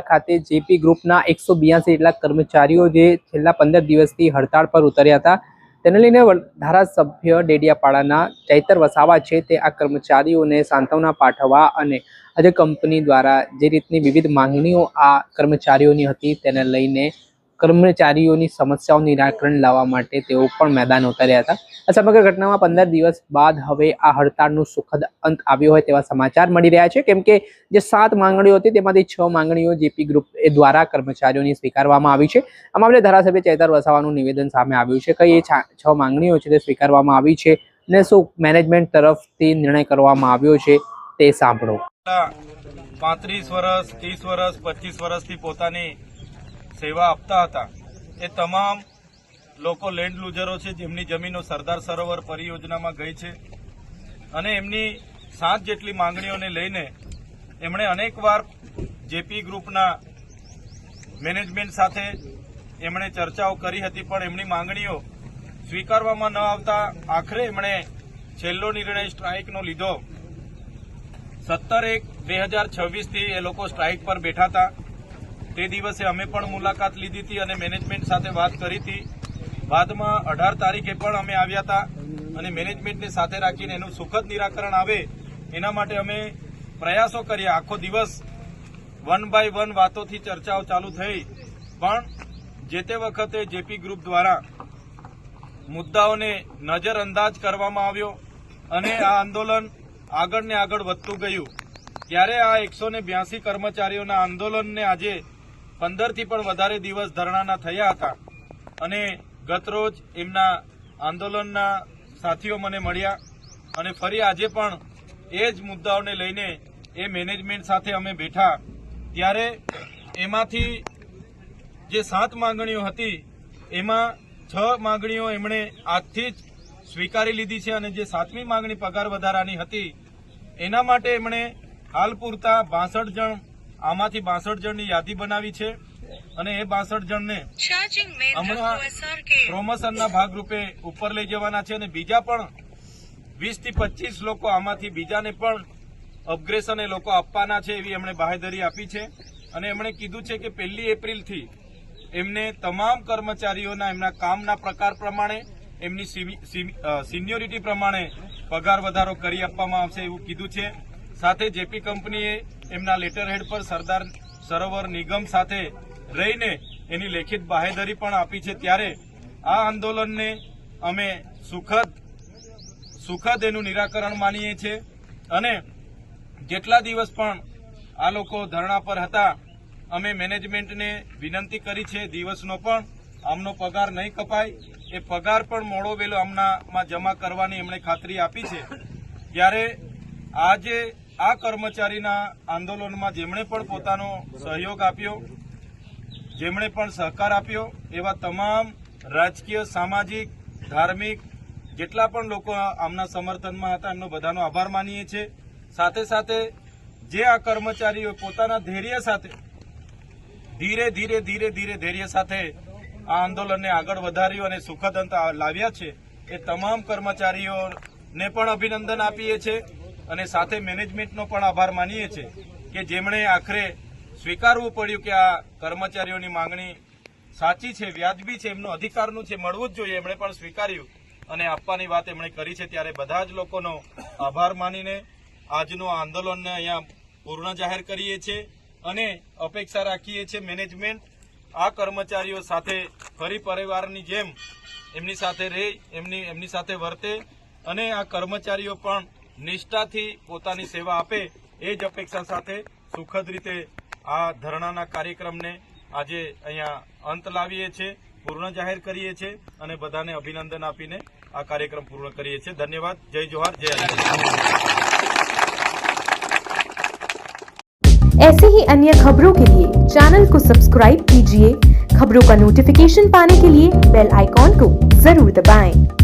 ખાતે જેપી ગ્રુપના 182 જેટલા કર્મચારીઓ જે છેલ્લા 15 દિવસથી હડતાળ પર ઉતર્યા હતા, તેને લઈને ધારાસભ્ય ડેડિયાપાડાના ચૈતર વસાવા છે તે આ કર્મચારીઓને સાંત્વના પાઠવવા અને આજે કંપની દ્વારા જે રીતની વિવિધ માંગણીઓ આ કર્મચારીઓની હતી તેને લઈને કર્મચારીઓની સમસ્યાઓનું નિરાકરણ લાવવા માટે તેઓ પણ મેદાન ઉતર્યા હતા। આ સમગ્ર ઘટનામાં 15 દિવસ બાદ હવે આ હડતાળનો સુખદ અંત આવ્યો હોય તેવા સમાચાર મળી રહ્યા છે, કેમ કે જે 7 માંગણીઓ હતી તેમાંથી 6 માંગણીઓ જેપી ગ્રુપ દ્વારા કર્મચારીઓની સ્વીકારવામાં આવી છે। આ મામલે ધારાસભ્ય ચૈતર વસાવાનું નિવેદન સામે આવ્યું છે। કઈ એ 6 માંગણીઓ છે તે સ્વીકારવામાં આવી છે અને શું મેનેજમેન્ટ તરફથી નિર્ણય કરવામાં આવ્યો છે તે સાંભળો। 35 વર્ષ 30 વર્ષ 25 વર્ષથી પોતાની સેવા આપતા હતા એ તમામ લોકો લેન્ડ લૂઝરો છે, જેમની જમીનો સરદાર સરોવર પરિયોજનામાં ગઈ છે અને એમની 7 જેટલી માંગણીઓને લઈને એમણે અનેકવાર જેપી ગ્રુપના મેનેજમેન્ટ સાથે એમણે ચર્ચાઓ કરી હતી, પણ એમની માંગણીઓ સ્વીકારવામાં ન આવતા આખરે એમણે છેલ્લો નિર્ણય સ્ટ્રાઇકનો લીધો। 17/1/2026થી એ લોકો સ્ટ્રાઇક પર બેઠા હતા। તે દિવસે અમે પણ મુલાકાત લીધી હતી અને મેનેજમેન્ટ સાથે વાત કરી હતી। બાદમાં 18 તારીખે પણ અમે આવ્યા હતા અને મેનેજમેન્ટને સાથે રાખીને એનું સુખદ નિરાકરણ આવે એના માટે અમે પ્રયાસો કર્યા। આખો દિવસ 1 બાય 1 વાતોથી ચર્ચાઓ ચાલુ થઈ, પણ જે તે વખતે જેપી ગ્રુપ દ્વારા મુદ્દાઓને નજરઅંદાજ કરવામાં આવ્યો અને આ આંદોલન આગળ ને આગળ વધતું ગયું। ત્યારે આ 182 કર્મચારીઓના આંદોલનને આજે 15થી પણ વધારે દિવસ ધરણાના થયા હતા અને ગતરોજ એમના આંદોલનના સાથીઓ મને મળ્યા અને ફરી આજે પણ એ જ મુદ્દાઓને લઈને એ મેનેજમેન્ટ સાથે અમે બેઠા। ત્યારે એમાંથી જે 7 માંગણીઓ હતી એમાં 6 માંગણીઓ એમણે આજથી જ સ્વીકારી લીધી છે અને જે 7મી માંગણી પગાર વધારાની હતી એના માટે એમણે હાલ પૂરતા 62 જણ, આમાંથી 62 જણની યાદી બનાવી છે અને એ 62 જણને હમણાં પ્રમોશનના ભાગરૂપે ઉપર લઈ જવાના છે અને બીજા પણ 20 થી 25 લોકો આમાંથી બીજાને પણ અપગ્રેશન એ લોકો આપવાના છે એવી એમણે બાહેધરી આપી છે અને એમણે કીધું છે કે 1 એપ્રિલથી એમને તમામ કર્મચારીઓના એમના કામના પ્રકાર પ્રમાણે એમની સિનિયોરિટી પ્રમાણે પગાર વધારો કરી આપવામાં આવશે એવું કીધું છે। સાથે જેપી કંપનીએ એમના લેટર હેડ પર સરદાર સરોવર નિગમ સાથે રહીને એની લેખિત બાહેધરી પણ આપી છે। ત્યારે આ આંદોલનને અમે સુખદ એનું નિરાકરણ માનીએ છીએ અને જેટલા દિવસ પણ આ લોકો ધરણા પર હતા અમે મેનેજમેન્ટને વિનંતી કરી છે દિવસનો પણ આમનો પગાર નહીં કપાય, એ પગાર પણ મોડો વેલો આમનામાં જમા કરવાની એમણે ખાતરી આપી છે। ત્યારે આજે આ કર્મચારીના આંદોલનમાં જેમણે પણ પોતાનો સહયોગ આપ્યો, જેમણે પણ સહકાર આપ્યો એવા તમામ રાજકીય, સામાજિક, ધાર્મિક જેટલા પણ લોકો આમના સમર્થનમાં હતા એમનો બધાનો આભાર માનીએ છીએ। સાથે સાથે જે આ કર્મચારીઓ પોતાના ધૈર્ય સાથે ધીરે ધૈર્ય સાથે આ આંદોલનને આગળ વધાર્યું અને સુખદ અંત લાવ્યા છે એ તમામ કર્મચારીઓને પણ અભિનંદન આપીએ છીએ અને સાથે મેનેજમેન્ટનો પણ આભાર માનીએ છીએ કે જેમણે આખરે સ્વીકારવું પડ્યું કે આ કર્મચારીઓની માંગણી સાચી છે, વ્યાજબી છે, એમનો અધિકારનું છે, મળવું જ જોઈએ, એમણે પણ સ્વીકાર્યું અને આપવાની વાત એમણે કરી છે। ત્યારે બધા જ લોકોનો આભાર માનીને આજનું આંદોલનને અહીંયા પૂર્ણ જાહેર કરીએ છીએ અને અપેક્ષા રાખીએ છીએ મેનેજમેન્ટ આ કર્મચારીઓ સાથે ફરી પરિવારની જેમ એમની સાથે રહી, એમની સાથે વર્તે અને આ કર્મચારીઓ પણ નિષ્ઠાથી પોતાની સેવા આપે એ જ અપેક્ષા સાથે સુખદ રીતે આ ધરણાના કાર્યક્રમને આજે અહીંયા અંત લાવીએ છીએ, પૂર્ણ જાહેર કરીએ છીએ અને બધાને અભિનંદન આપીને આ કાર્યક્રમ પૂર્ણ કરીએ છીએ। ધન્યવાદ। જય જોહાર, જય ऐसे ही अन्य खबरों के लिए चैनल को सब्सक्राइब कीजिए। खबरों का नोटिफिकेशन पाने के लिए बेल आइकॉन को जरूर दबाएं।